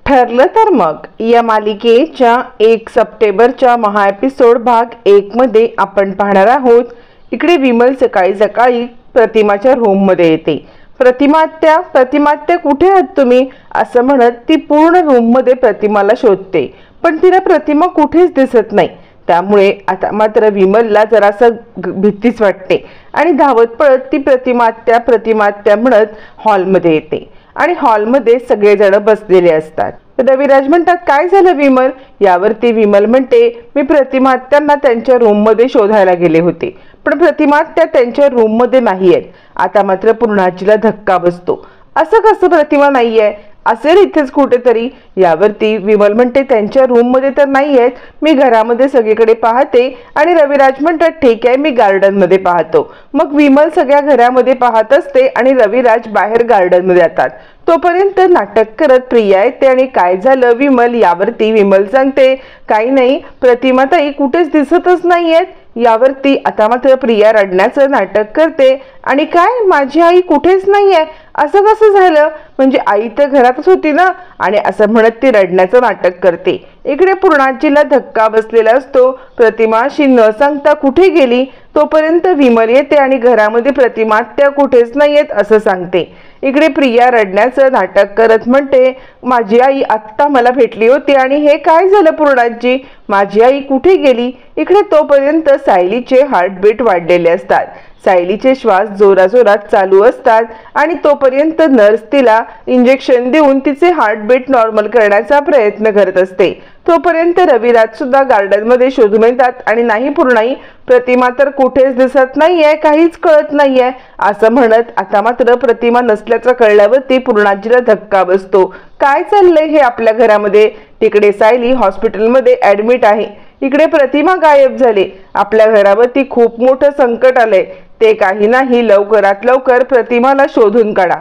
ठरलं तर मग या मालिकेच्या 1 सप्टेंबरच्या महाएपिसोड भाग 1 मध्ये आपण पाहणार आहोत। इकडे विमल सकाळी सकाळी प्रतिमाच्या रूम मध्ये येते। प्रतिमात्या कुठे आहात तुम्ही असं म्हणत ती पूर्ण रूम मध्ये प्रतिमाला शोधते, पण तिला प्रतिमा कुठेच दिसत नाही। त्यामुळे आता मात्र विमलला जरासं भीतीच वाटते आणि धावत पळत ती प्रतिमात्या म्हणत हॉलमध्ये येते आणि हॉलमध्ये सगळेजण बसलेले असतात। रविराज म्हणतात, काय झालं विमल? यावरती विमल म्हणते, मी प्रतिमात्यांना त्यांच्या रूम मध्ये शोधायला गेले होते, पण प्रतिमात्या त्यांच्या रूम मध्ये नाही आहेत। आता मात्र पूर्णाजीला धक्का बसतो। असं कसं प्रतिमा नाहीये? असेल इथेच कुठेतरी। यावरती विमल म्हणते, त्यांच्या रूम मध्ये तर नाही आहेत, मी घरामध्ये सगळीकडे पाहते। आणि रविराज म्हणतात, ठीक आहे, मी गार्डन मध्ये पाहतो। मग विमल सगळ्या घरामध्ये पाहत असते आणि रविराज बाहेर गार्डन मध्ये जातात। तोपर्यंत नाटक करत प्रिया येते आणि काय झालं विमल? यावरती विमल सांगते, काही नाही, प्रतिमाताई कुठेच दिसतच नाहीयेत। यावरती आता मात्र प्रिया रडण्याचं नाटक करते आणि काय, माझी आई कुठेच नाहीये, असं कसं झालं? म्हणजे आई तर घरातच होती ना? आणि असं म्हणत ती रडण्याचं नाटक करते। इकडे पूर्णाजीला धक्का बसलेला असतो। प्रतिमा अशी न सांगता कुठे गेली? तोपर्यंत विमल येते आणि घरामध्ये प्रतिमात्या कुठेच नाहीयेत असं सांगते। इकडे प्रिया रडण्याचं नाटक करत म्हणते, माझी आई आत्ता मला भेटली होती आणि हे काय झालं पूर्णाजी? माझी आई कुठे गेली? इकडे तोपर्यंत सायलीचे हार्टबीट वाढलेले असतात। सायलीचे श्वास जोराजोरात चालू असतात आणि तोपर्यंत नर्स तिला इंजेक्शन देऊन तिचे हार्टबीट नॉर्मल करण्याचा प्रयत्न करत असते। तोपर्यंत रविराज सुद्धा गार्डन मध्ये शोधून येतात आणि नाही पूर्णाई, प्रतिमा तर कुठेच दिसत नाहीये, काहीच कळत नाहीये असं म्हणत आता मात्र प्रतिमा नसल्याचं कळल्यावरती पूर्णाजीला धक्का बसतो। काय चाललंय हे आपल्या घरामध्ये? तिकडे सायली हॉस्पिटलमध्ये ऍडमिट आहे, इकडे प्रतिमा गायब झाली। आपल्या घरावरती खूप मोठं संकट आलंय, ते काही नाही, लवकरात लवकर प्रतिमाला शोधून काढा।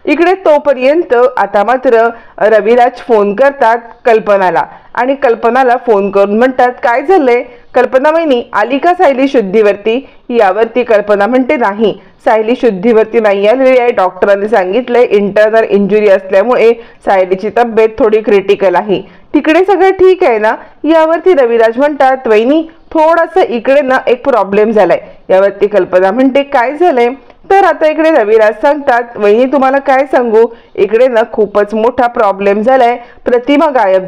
इकडे तोपर्यंत आता मात्र रविराज फोन करतात कल्पनाला आणि कल्पनाला फोन करून म्हणतात, काय झालंय? कल्पना वहिनी आली का सायली शुद्धीवरती? यावरती कल्पना म्हणते, नाही, सायली शुद्धीवरती नाही आलेली आहे। डॉक्टरांनी सांगितलंय इंटरनल इंजुरी असल्यामुळे सायलीची तब्येत थोडी क्रिटिकल आहे। तिकडे सगळं ठीक आहे ना? यावरती रविराज म्हणतात, वहिनी थोडासा इकडे ना एक प्रॉब्लेम झालाय। यावरती कल्पना म्हणते, काय झालंय? तर आता इकडे रविराज सांगतात, वहिनी तुम्हाला काय सांगू, इकडे ना खूपच मोठा प्रॉब्लेम झालाय, प्रतिमा गायब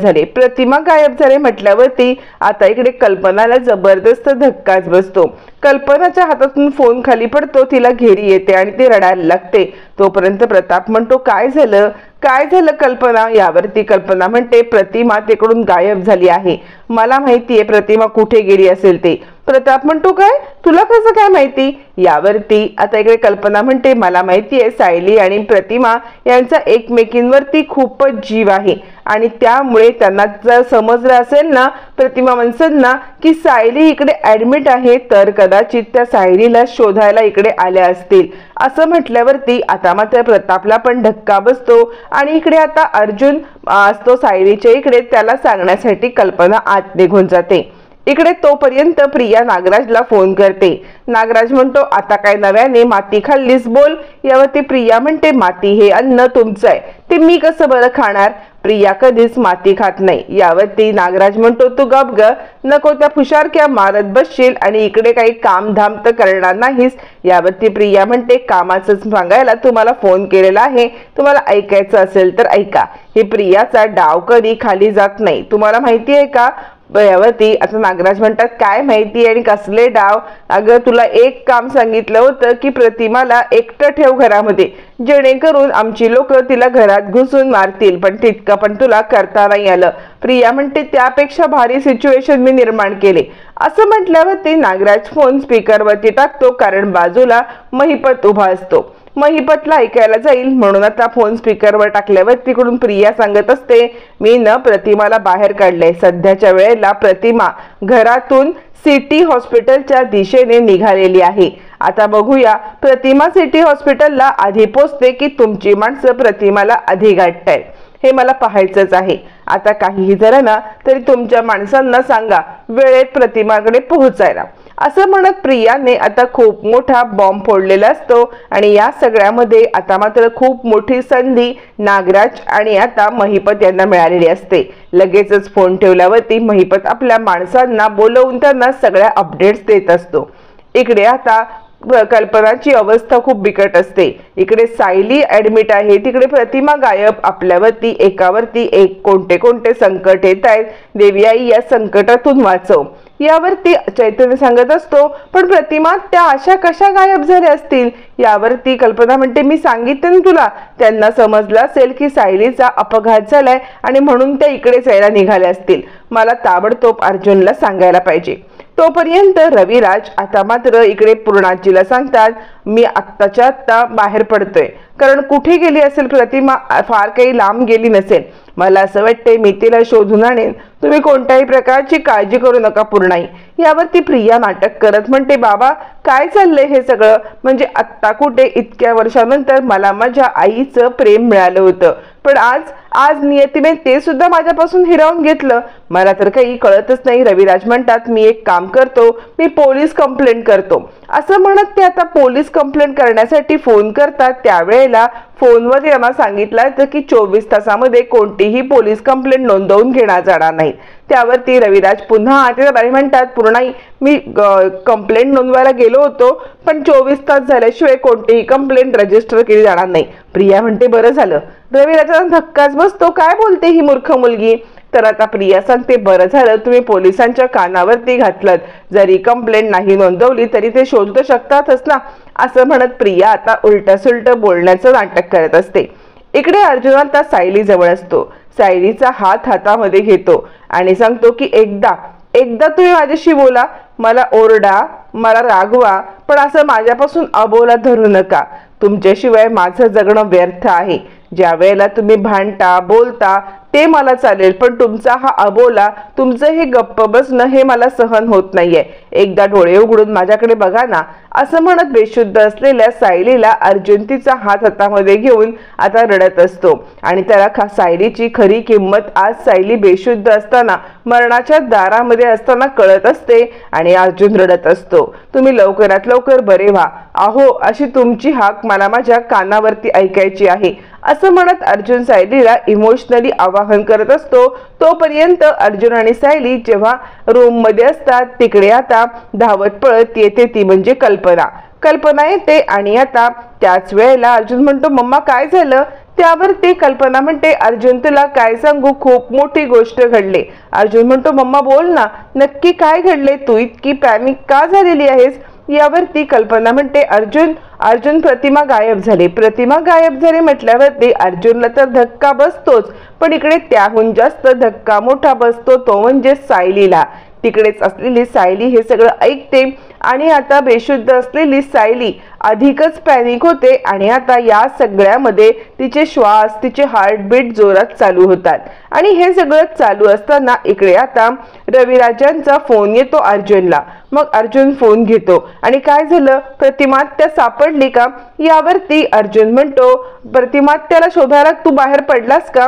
झाले म्हटल्यावरती आता इकडे कल्पनाला जबरदस्त धक्काच बसतो। कल्पनाच्या हातातून फोन खाली पडतो, तिला घेरी येते आणि ती रडायला लागते। तोपर्यंत प्रताप म्हणतो, काय झालं कल्पना? यावरती कल्पना म्हणते, प्रतिमा तिकडून गायब झाली आहे, मला माहितीये प्रतिमा कुठे गेली असेल ते। प्रताप म्हणतो, काय? तुला कसं काय माहिती? यावरती आता इकडे कल्पना म्हणते, मला माहितीये सायली आणि प्रतिमा यांचा एकमेकींवरती खूपच जीव आहे आणि त्यामुळे त्यांना जर समजलं असेल ना प्रतिमा मनसदना की सायली इकडे ऍडमिट आहे, तर कदाचित त्या सायलीला शोधायला इकडे आल्या असतील असं म्हटल्यावरती आता मात्र प्रतापला पण धक्का बसतो आणि इकडे आता अर्जुन असतो सायलीच्या इकडे, त्याला सांगण्यासाठी कल्पना आत निघून जाते। इकडे तोपर्यंत प्रिया नागराजला फोन करते। नागराज म्हणतो, आता काय नव्याने माती खाल्लीस बोल? यावरती प्रिया म्हणते, माती हे अन्न तुमचं आहे, ते मी कसं बरं खाणार? प्रिया कधीच माती खात नाही। यावरती नागराज म्हणतो, तू गप ग, नको त्या फुशारक्या मारत बसशील आणि इकडे काही कामधाम तर करणार नाहीस। यावरती प्रिया म्हणते, कामाचंच सांगायला तुम्हाला फोन केलेला आहे, तुम्हाला ऐकायचं असेल तर ऐका, हे प्रियाचा डाव कधी खाली जात नाही, तुम्हाला माहिती आहे का? यावरती आता नागराज म्हणतात, काय माहिती आणि कसले डाव? अगं तुला एक काम सांगितलं होतं की प्रतिमाला एकटं ठेव घरामध्ये, जेणेकरून आमची लोक तिला घरात घुसून मारतील, पण तितकं पण तुला करता नाही आलं। प्रिया म्हणते, त्यापेक्षा भारी सिच्युएशन मी निर्माण केले असं म्हटल्यावरती नागराज फोन स्पीकरवरती टाकतो, कारण बाजूला महिपत उभा असतो। महिपतला ऐकायला जाईल म्हणून आता फोन स्पीकरवर टाकल्यावर तिकडून प्रिया सांगत असते, मी न प्रतिमाला बाहेर काढले, सध्याच्या वेळेला प्रतिमा घरातून सिटी हॉस्पिटलच्या दिशेने निघालेली आहे। आता बघूया प्रतिमा सिटी हॉस्पिटलला आधी पोहोचते की तुमची माणसं प्रतिमाला आधी गाठतायत, हे मला पाहायचंच आहे। आता काहीही झालं ना तरी तुमच्या माणसांना सांगा वेळेत प्रतिमाकडे पोहोचायला। असं म्हणत प्रियाने आता खूप मोठा बॉम्ब फोडलेला असतो आणि या सगळ्यामध्ये आता मात्र खूप मोठी संधी नागराज आणि आता महिपत यांना मिळालेली असते। लगेचच फोन ठेवल्यावरती महिपत आपल्या माणसांना बोलवून त्यांना सगळ्या अपडेट्स देत असतो। इकडे आता कल्पनाची अवस्था खूप बिकट असते। इकडे सायली ऍडमिट आहे, तिकडे प्रतिमा गायब, आपल्यावरती एकावरती एक कोणते कोणते संकट येत आहेत, देवी आई या संकटातून वाचव यावरती चैतन्य सांगत असतो। पण प्रतिमा त्या अशा कशा गायब झाल्या असतील यावरती कल्पना म्हणते मी सांगितलं ना तुला, त्यांना समजलं असेल की सायलीचा अपघात झालाय आणि म्हणून त्या इकडेच यायला निघाल्या असतील, मला ताबडतोब अर्जुनला सांगायला पाहिजे। तोपर्यंत रविराज आता मात्र इकडे पूर्णाजीला सांगतात मी आत्ताच्या आत्ता बाहेर पडतोय, कारण कुठे गेली असेल प्रतिमा, फार काही लांब गेली नसेल, मला असं वाटतंय मी तिला शोधून आणेन, तुम्ही कोणत्याही प्रकारची काळजी करू नका पूर्णाई। यावरती प्रिया नाटक करत म्हणते बाबा काय चाललंय हे सगळं, म्हणजे आत्ता कुठे इतक्या वर्षानंतर मला माझ्या आईचं प्रेम मिळालं होतं, पण आज नियतीने ते सुद्धा माझ्यापासून हिरावून घेतलं, मला तर काही कळतच नाही। रविराज म्हणतात मी एक काम करतो, मी पोलीस कंप्लेंट करतो। असं म्हणत ते आता पोलीस कंप्लेंट करण्यासाठी फोन करतात। त्यावेळेला फोनवर त्यांना सांगितलं होतं की 24 तासामध्ये कोणतीही पोलीस कंप्लेंट नोंदवून घेण्यात जाणार नाही। त्यावरती रविराज पुन्हा आते म्हणतात पूर्णाई मी कंप्लेंट नोंदवायला गेलो होतो, पण 24 तास झाल्याशिवाय कोणतीही कंप्लेंट रजिस्टर केली जाणार नाही। प्रिया म्हणते बरं झालं। रविराजाचा धक्काच बसतो, काय बोलते ही मूर्ख मुलगी। तर आता प्रिया सांगते बरं झालं तुम्ही पोलिसांच्या कानावरती घातलं, जरी कंप्लेंट नाही नोंदवली तरी ते शोधू शकतातच ना। असं म्हणत प्रिया आता उलट सुलट बोलण्याचं नाटक करत असते। इकडे अर्जुन आता सायली जवळ असतो, सायलीचा हात हातामध्ये घेतो आणि सांगतो की एकदा तुम्ही माझ्याशी बोला, मला ओरडा, मला रागवा, पण असं माझ्यापासून अबोला धरू नका, तुमच्याशिवाय माझं जगणं व्यर्थ आहे। ज्या वेळेला तुम्ही भांडता बोलता ते मला चालेल, पण तुमचा हा अबोला, तुमचं हे गप्प बसणं हे मला सहन होत नाहीये, एकदा डोळे उघडून माझ्याकडे बघा ना। असं म्हणत बेशुद्ध असलेल्या सायलीला अर्जुन तिचा हात हातामध्ये घेऊन आता रडत असतो आणि त्याला सायलीची खरी किंमत आज सायली बेशुद्ध असताना मरणाच्या दारामध्ये असताना कळत असते आणि अर्जुन रडत असतो तुम्ही लवकरात लवकर बरे व्हा, अहो अशी तुमची हाक मला माझ्या कानावरती ऐकायची आहे। असं म्हणत अर्जुन सायलीला इमोशनली आवाहन करत असतो। तोपर्यंत अर्जुन आणि सायली जेव्हा रूम मध्ये असतात तिकडे आता धावत पळत येते ती म्हणजे कल्पना येते आणि आता त्याच वेळेला अर्जुन म्हणतो मम्मा काय झालं। त्यावर ते कल्पना म्हणते अर्जुन तुला काय सांगू, खूप मोठी गोष्ट घडली। अर्जुन म्हणतो मम्मा बोल ना, नक्की काय घडले, तू इतकी पॅनिक का झालेली आहेस। यावरती कल्पना म्हणते अर्जुन प्रतिमा गायब झाली म्हटल्यावरती अर्जुनला तर धक्का बसतोच, पण इकडे त्याहून जास्त धक्का मोठा बसतो तो म्हणजे सायलीला। तिकडेच असलेली सायली हे सगळं ऐकते आणि आता बेशुद्ध असलेली सायली अधिकच पॅनिक होते आणि आता या सगळ्यामध्ये तिचे श्वास, तिचे हार्टबीट जोरात चालू होतात आणि हे सगळं चालू असताना इकडे आता रविराजांचा फोन येतो अर्जुनला। मग अर्जुन फोन घेतो आणि काय झालं, प्रतिमात्या सापडली का। यावरती अर्जुन म्हणतो प्रतिमात्याला शोधायला तू बाहेर पडलास का।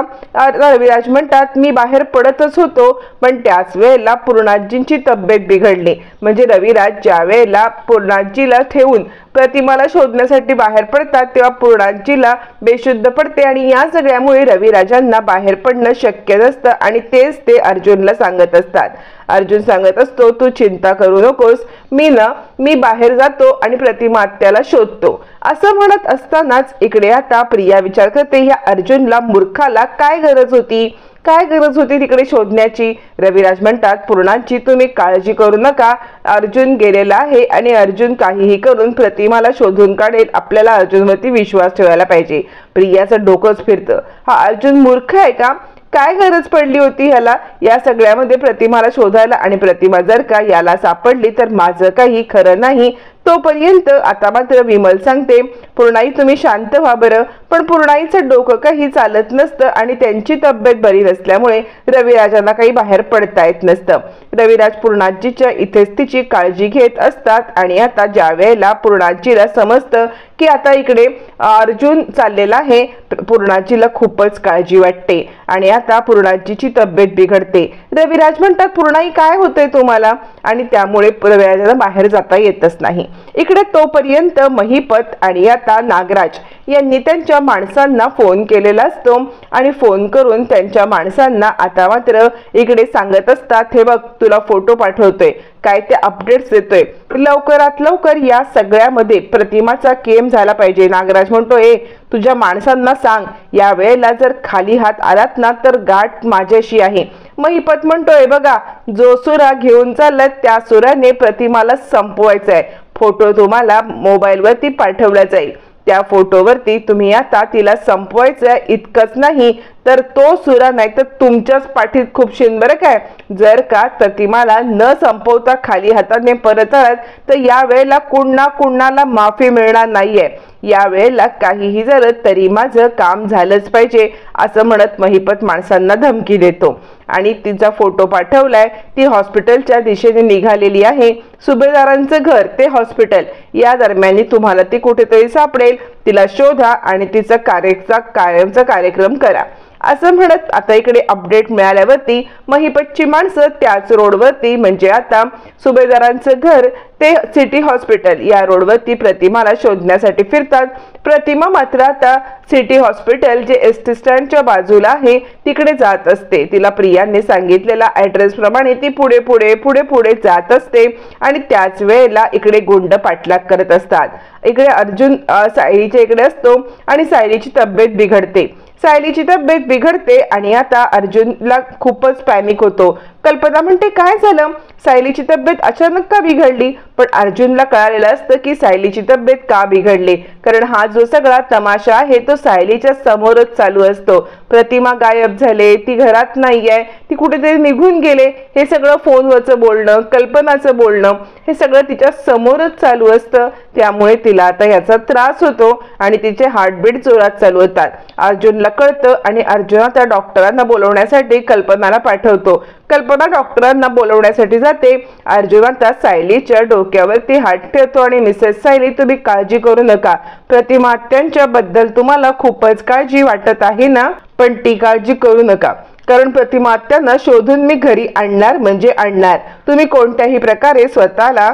रविराज म्हणतात मी बाहेर पडतच होतो, पण त्याच वेळेला पूर्णाजींची तब्येत बिघडली, म्हणजे रविराज ज्या वेळेला पूर्णाजीला ठेवून प्रतिमाला शोधण्यासाठी बाहेर पडतात तेव्हा पूर्णाजीला बेशुद्ध पडते आणि या सगळ्यामुळे रविराजांना बाहेर पडणं शक्य नसतं आणि तेच ते अर्जुनला सांगत असतात। अर्जुन सांगत असतो तू चिंता करू नकोस, मी बाहेर जातो आणि प्रतिमा आत्याला शोधतो। असं म्हणत असतानाच इकडे आता प्रिया विचार करते या अर्जुनला मूर्खाला काय गरज होती तिकडे शोधण्याची। रविराज म्हणतात पूर्णाची तुम्ही काळजी करू नका, अर्जुन गेलेला आहे आणि अर्जुन काहीही करून प्रतिमाला शोधून काढेल, आपल्याला अर्जुनवरती विश्वास ठेवायला पाहिजे। प्रियाचं डोकंच फिरतं, हा अर्जुन मूर्ख आहे का, काय गरज पडली होती ह्याला या सगळ्यामध्ये प्रतिमाला शोधायला, आणि प्रतिमा जर का याला सापडली तर माझं काही खरं नाही। तोपर्यंत आता मात्र विमल सांगते, पूर्णाई तुम्ही शांत व्हा बरं. पण पूर्णाईचं डोकं काही चालत नसतं आणि त्यांची तब्येत बरी नसल्यामुळे रविराजांना काही बाहेर पडता येत नसतं. रविराज पूर्णाजीच्या इथेच तिची काळजी घेत असतात आणि आता ज्या वेळेला पूर्णाजीला समजतं की आता इकडे अर्जुन चाललेला आहे, पूर्णाजीला खूपच काळजी वाटते आणि आता पूर्णाजीची तब्येत बिघडते. रविराज म्हणतात, पूर्णाई काय होतंय तुम्हाला? आणि त्यामुळे रविराजाला बाहेर जाता येतच नाही. इकडे तोपर्यंत महिपत आणि आता नागराज यांनी त्यांच्या माणसांना फोन केलेला असतो आणि फोन करून त्यांच्या माणसांना आता मात्र इकडे सांगत असतात, हे बघ तुला फोटो पाठवतोय, काय ते अपडेट्स देतोय, लवकरात लवकर या सगळ्यामध्ये प्रतिमाचा केम झाला पाहिजे. नागराज म्हणतोय, तुझ्या माणसांना सांग या वेळेला जर खाली हात आलात ना तर गाठ माझ्याशी आहे. महिपत म्हणतोय, बघा जो सुरा घेऊन चाललात त्या सुराने प्रतिमाला संपवायचं आहे. फोटो तुम्हाला मोबाईलवरती पाठवला जाईल, त्या फोटोवरती तुम्ही आता तिला संपवायचं. इतकंच नाही तर तो सुरा नाही तर तुमच्याच पाठीत खूप बरं काय. जर का प्रतिमाला न संपवता खाली हाताने परत आलात तर या वेळेला कुणाला माफी मिळणार नाहीये. या वेळेला काहीही झालं तरी माझं काम झालंच पाहिजे असं म्हणत महिपत माणसांना धमकी देतो आणि तिचा फोटो पाठवलाय. ती हॉस्पिटलच्या दिशेने निघालेली आहे. सुभेदारांचं घर ते हॉस्पिटल या दरम्यान तुम्हाला ती कुठेतरी सापडेल. तिला शोधा आणि तिचा कायमचा कार्यक्रम करा असं म्हणत आता इकडे अपडेट मिळाल्यावरती महिपतची माणसं त्याच रोडवरती म्हणजे आता सुभेदारांचं घर ते सिटी हॉस्पिटल या रोडवरती प्रतिमाला शोधण्यासाठी फिरतात. प्रतिमा मात्र आता सिटी हॉस्पिटल जे एसटी स्टँडच्या बाजूला आहे तिकडे जात असते. तिला प्रियाने सांगितलेला ऍड्रेस प्रमाणे ती पुढे पुढे पुढे पुढे जात असते आणि त्याच वेळेला इकडे गुंड पाठलाग करत असतात. इकडे अर्जुन सायलीच्या इकडे असतो आणि सायलीची तब्येत बिघडते. सायलीची तब्येत बिघडते आणि आता अर्जुनला खूपच पॅनिक होतो. कल्पना म्हणते, काय झालं? सायलीची तब्येत अचानक का बिघडली? पण अर्जुनला कळालेलं असतं की सायलीची तब्येत का बिघडली, कारण हा जो सगळा तमाशा आहे तो सायलीच्या समोरच चालू असतो. प्रतिमा गायब झाले, ती घरात नाहीये, ती कुठेतरी निघून गेले, हे सगळं फोनवरचं बोलणं, कल्पनाचं बोलणं हे सगळं तिच्या समोरच चालू असतं. त्यामुळे तिला आता याचा त्रास होतो आणि तिचे हार्टबीट जोरात चालू होतात. अर्जुनला कळतं आणि अर्जुन आता डॉक्टरांना बोलवण्यासाठी कल्पनाला पाठवतो. कल्पना डॉक्टरांना बोलवण्यासाठी जाते. अर्जुन आता सायलीच्या डोक्यावरती हात ठेवतो आणि मिसेस सायली तुम्ही काळजी करू नका, प्रतिमा आत्यांच्या बद्दल तुम्हाला खूपच काळजी वाटत आहे ना, पण ती काळजी करू नका, कारण प्रतिमा आत्यांना शोधून मी घरी आणणार म्हणजे आणणार. तुम्ही कोणत्याही प्रकारे स्वतःला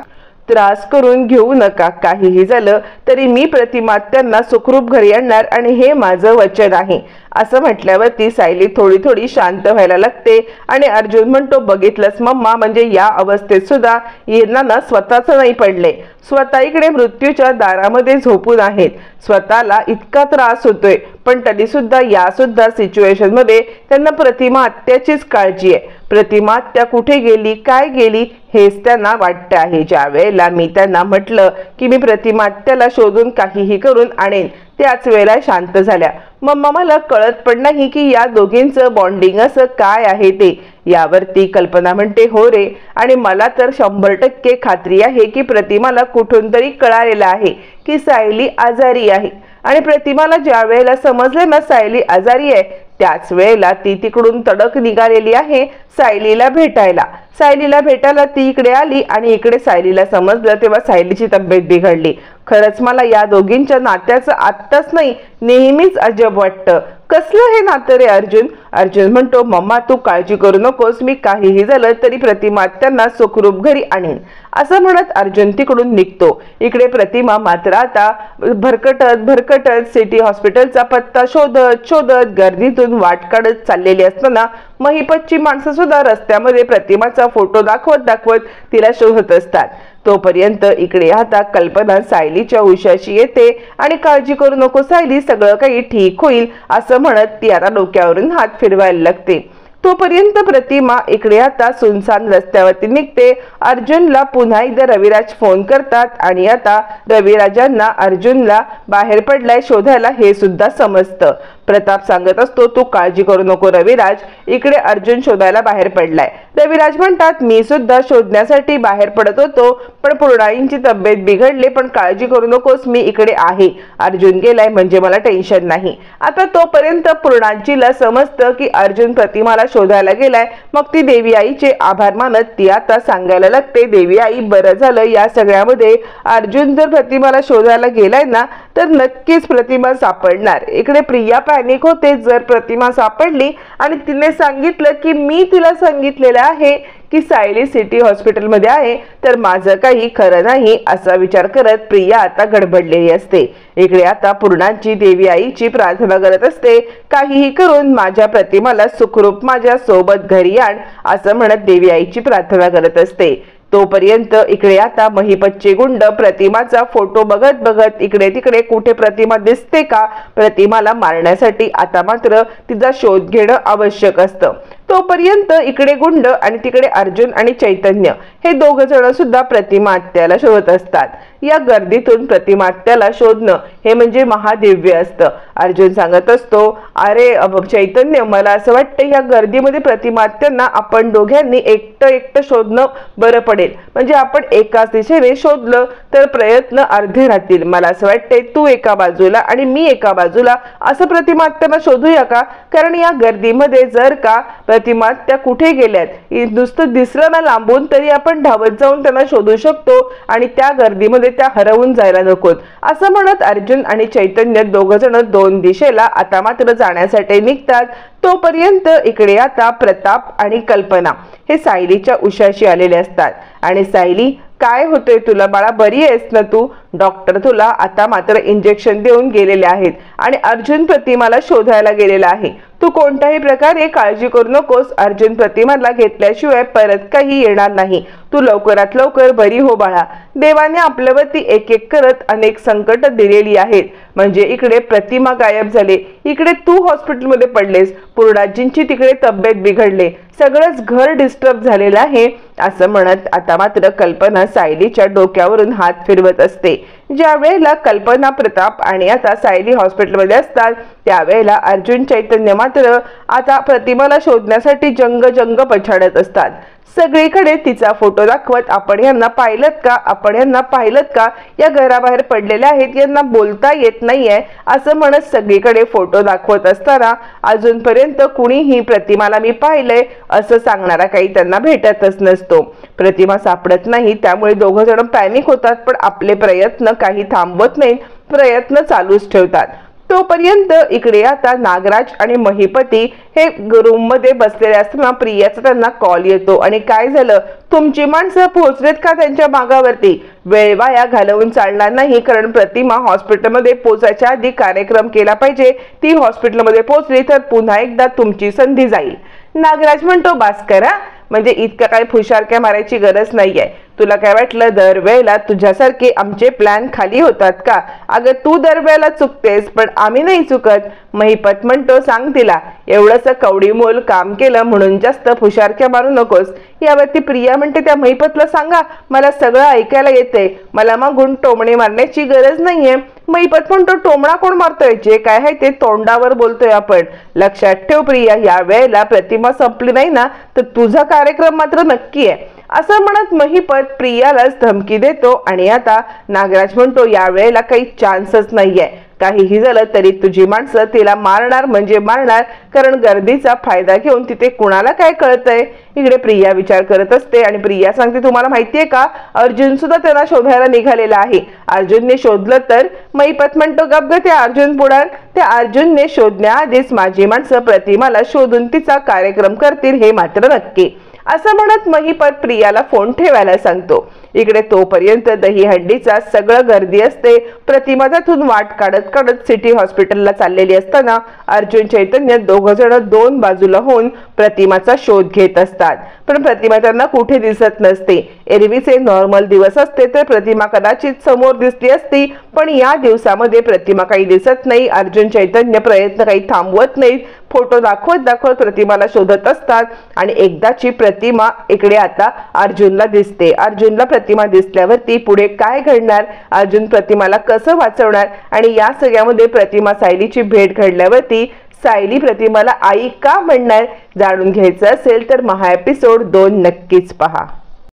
त्रास करून घेऊ नका. काहीही झालं तरी मी प्रतिमा आत्यांना सुखरूप घरी आणणार आणि हे माझं वचन आहे असं म्हटल्यावरती सायली थोडी शांत व्हायला लागते आणि अर्जुन म्हणतो, बघितलंस मम्मा, म्हणजे या अवस्थेत सुद्धा यांना स्वतःच नाही पडले, स्वतः इकडे मृत्यूच्या दारामध्ये झोपून आहेत, स्वतःला इतका त्रास होतोय पण तरी सुद्धा या सुद्धा सिच्युएशन मध्ये त्यांना प्रतिमा आत्याचीच काळजी आहे. प्रतिमा आत्या कुठे गेली, काय गेली हेच त्यांना वाटतं आहे. ज्या वेळेला मी त्यांना म्हटलं की मी प्रतिमा आत्याला शोधून काहीही करून आणेन त्याच वेळेला शांत झाल्या. मम्मा मला कळत पण नाही की या दोघींचं बॉन्डिंग असं काय आहे ते. यावरती कल्पना म्हणते, हो रे, आणि मला तर 100% खात्री आहे की प्रतिमाला कुठून तरी कळालेलं आहे की सायली आजारी आहे आणि प्रतिमाला ज्या वेळेला समजलं ना सायली आजारी आहे त्याच वेळेला ती तिकडून तडक निघालेली आहे सायलीला भेटायला. सायलीला भेटायला ती इकडे आली आणि इकडे सायलीला समजलं तेव्हा सायलीची तब्येत बिघडली. खरंच मला या दोघींच्या नात्याचं आत्ताच नाही नेहमीच अजब वाटतं. कसलं हे नातं रे अर्जुन? अर्जुन म्हणतो, मम्मा तू काळजी करू नकोस, मी काहीही झालं तरी प्रतिमा त्यांना सुखरूप घरी आणेन असं म्हणत अर्जुन तिकडून निघतो. इकडे प्रतिमा मात्र आता भरकटत सिटी हॉस्पिटलचा पत्ता शोधत गर्दीतून वाट काढत चाललेली असताना महिपतची माणसं सुद्धा रस्त्यामध्ये प्रतिमाचा फोटो दाखवत तिला शोधत असतात. तोपर्यंत इकडे आता कल्पना सायलीच्या उशाशी येते आणि काळजी करू नको सायली, सगळं काही ठीक होईल असं म्हणत ती आता डोक्यावरून हात फिरवायला लागते. तोपर्यंत प्रतिमा इकडे आता सुनसान रस्त्यावरती निघते. अर्जुनला पुन्हा एकदा रविराज फोन करतात आणि आता रविराजांना अर्जुनला बाहेर पडलाय शोधायला हे सुद्धा समजतं. प्रताप सांगत असतो, तू काळजी करू नको रविराज, इकडे अर्जुन शोधायला बाहेर पडलाय. रविराज म्हणतात, मी सुद्धा शोधण्यासाठी बाहेर पडत होतो, पण पूर्णाईंची तब्येत बिघडली, पण काळजी करू नकोस, मी इकडे आहे. अर्जुन गेलाय म्हणजे मला टेन्शन नाही. आता तोपर्यंत पूर्णांचीला समजतं की अर्जुन प्रतिमाला शोधायला गेलाय. मग ती देवी आईचे आभार मानत ती आता सांगायला लागते, देवी आई बरं झालं या सगळ्यामध्ये अर्जुन जर प्रतिमाला शोधायला गेलाय ना तर नक्कीच प्रतिमा सापडणार. इकडे प्रिया पॅनिक होते, जर प्रतिमा सापडली आणि तिने सांगितलं की मी तिला सांगितलेलं आहे की सायली सिटी हॉस्पिटलमध्ये आहे तर माझं काही खरं नाही असा विचार करत प्रिया आता गडबडलेली असते. इकडे आता पूर्णांची देवी आईची प्रार्थना करत असते, काहीही करून माझ्या प्रतिमाला सुखरूप माझ्या सोबत घरी आण असं म्हणत देवी आईची प्रार्थना करत असते. तोपर्यंत इकडे आता महिपतचे गुंड प्रतिमाचा फोटो बघत बघत इकडे तिकडे कुठे प्रतिमा दिसते का प्रतिमाला मारण्यासाठी आता मात्र तिचा शोध घेणं आवश्यक असतं. तोपर्यंत इकडे गुंड आणि तिकडे अर्जुन आणि चैतन्य हे दोघ जण सुद्धा प्रतिमा आत्याला शोधत असतात. या गर्दीतून प्रतिमा आत्याला शोधणं हे म्हणजे महादिव्य असतं. अर्जुन सांगत असतो, अरे चैतन्य, मला असं वाटतं या गर्दीमध्ये प्रतिमा आत्यांना आपण दोघांनी एकटं शोधणं बरं पडेल. म्हणजे आपण एकाच दिशेने शोधलं तर प्रयत्न अर्धे राहतील. मला असं वाटतंय तू एका बाजूला आणि मी एका बाजूला असं प्रतिमा आत्यांना शोधूया का? कारण या गर्दीमध्ये जर का प्रतिमा त्या कुठे गेल्यात नुसतं दिसलं ना लांबून तरी आपण धावत जाऊन त्यांना शोधू शकतो आणि त्या गर्दीमध्ये त्या हरवून जायला नकोत असं म्हणत अर्जुन आणि चैतन्य दोघ जण दोन दिशेला आता मात्र जाण्यासाठी निघतात. तोपर्यंत इकडे आता प्रताप आणि कल्पना हे सायलीच्या उशाशी आलेले असतात आणि सायली, काय होतंय तुला बाळा, बरी आहेस ना तू? डॉक्टर तुला आता मात्र इंजेक्शन देऊन गेलेले आहेत आणि अर्जुन प्रतिमाला शोधायला गेलेला आहे. तू कोणत्याही प्रकारे काळजी करू नकोस, अर्जुन प्रतिमाला घेतल्याशिवाय परत काही येणार नाही. तू लवकरात लवकर बरी हो बाळा. देवाने आपल्यावरती एक एक करत अनेक संकट दिलेली आहेत. म्हणजे इकडे प्रतिमा गायब झाले, इकडे तू हॉस्पिटलमध्ये पडलेस, पूर्णाजींची तिकडे तब्येत बिघडले, सगळंच घर डिस्टर्ब झालेलं आहे असं म्हणत आता मात्र कल्पना सायलीच्या डोक्यावरून हात फिरवत असते. ज्या वेळेला कल्पना, प्रताप आणि आता सायली हॉस्पिटलमध्ये असतात त्यावेळेला अर्जुन चैतन्य मात्र आता प्रतिमाला शोधण्यासाठी जंग पछाडत असतात. सगळीकडे तिचा फोटो दाखवत, आपण यांना पाहिलत का, आपण यांना पाहिलत का, या घराबाहेर पडलेल्या आहेत, यांना बोलता येत नाहीये असं म्हणत सगळीकडे फोटो दाखवत असताना अजूनपर्यंत कुणीही प्रतिमाला मी पाहिलंय असं सांगणारा काही त्यांना भेटतच नसतो. प्रतिमा सापडत नाही त्यामुळे दोघ जण पॅनिक होतात, पण आपले प्रयत्न काही थांबवत नाहीत, प्रयत्न चालूच ठेवतात. तोपर्यंत इकडे आता नागराज आणि महिपती हे रूम मध्ये बसलेले असताना प्रियाचा त्यांना कॉल येतो आणि काय झालं, तुमची माणसं पोहोचलेत का त्यांच्या मागावरती? वेळ वाया घालवून चालणार नाही, कारण प्रतिमा हॉस्पिटलमध्ये पोहोचायच्या आधी कार्यक्रम केला पाहिजे. ती हॉस्पिटलमध्ये पोहोचली तर पुन्हा एकदा तुमची संधी जाईल. नागराज म्हणतो, बास करा, म्हणजे इतका काही फुशारक्या मारायची गरज नाहीये. तुला काय वाटलं दरवेळेला तुझ्यासारखे आमचे प्लॅन खाली होतात का? अगं तू दरवेळेला चुकतेस पण आम्ही नाही चुकत. महिपत म्हणतो, सांग तिला, एवढंसं कवडीमोल काम केलं म्हणून जास्त फुशारक्या मारू नकोस. यावरती प्रिया म्हणते, त्या महिपतला सांगा, मला सगळं ऐकायला येते, मला मागून टोमणे मारण्याची गरज नाहीये. महिपत म्हणतो, टोमणा कोण मारतोय? जे काय आहे ते तोंडावर बोलतोय आपण. लक्षात ठेव प्रिया, या वेळेला प्रतिमा संपली नाही ना तर तुझा कार्यक्रम मात्र नक्की आहे असं म्हणत महिपत प्रियालाच धमकी देतो. आणि आता नागराज म्हणतो, या वेळेला काही चान्सच नाहीये, काहीही झालं तरी तुझी माणसं तिला मारणार म्हणजे मारणार, कारण गर्दीचा फायदा घेऊन तिथे कुणाला काय कळतंय. इकडे प्रिया विचार करत असते आणि प्रिया सांगते, तुम्हाला माहितीये का, अर्जुन सुद्धा त्यांना शोधायला निघालेला आहे. अर्जुनने शोधलं तर? महिपत म्हणतो, गप ग, त्या अर्जुन पुढार, त्या अर्जुनने शोधण्याआधीच माझी माणसं प्रतिमाला शोधून तिचा कार्यक्रम करतील हे मात्र नक्की असं म्हणत महिपत प्रियाला फोन ठेवायला सांगतो. इकडे तोपर्यंत दहीहंडीचा सगळं गर्दी असते. प्रतिमा त्यातून वाट काढत काढत सिटी हॉस्पिटलला चाललेली असताना अर्जुन चैतन्य दोघ जण दोन बाजूला होऊन प्रतिमाचा शोध घेत असतात, पण प्रतिमा त्यांना कुठे दिसत नसते. एरवीचे नॉर्मल दिवस असते तर प्रतिमा कदाचित समोर दिसली असती, पण या दिवसामध्ये प्रतिमा काही दिसत नाही. अर्जुन चैतन्य प्रयत्न काही थांबवत नाहीत, फोटो दाखवत प्रतिमाला शोधत असतात आणि एकदाची प्रतिमा इकडे आता अर्जुनला दिसते। अर्जुनला प्रतिमा दिसल्यावरती पुढे काय घडणार, अर्जुन प्रतिमाला कसं वाचवणार आणि या सगळ्यामध्ये प्रतिमा सायलीची भेट घडल्यावरती सायली प्रतिमाला आई का म्हणणार, जाणून घ्यायचं असेल तर महा एपिसोड 2 नक्कीच पहा।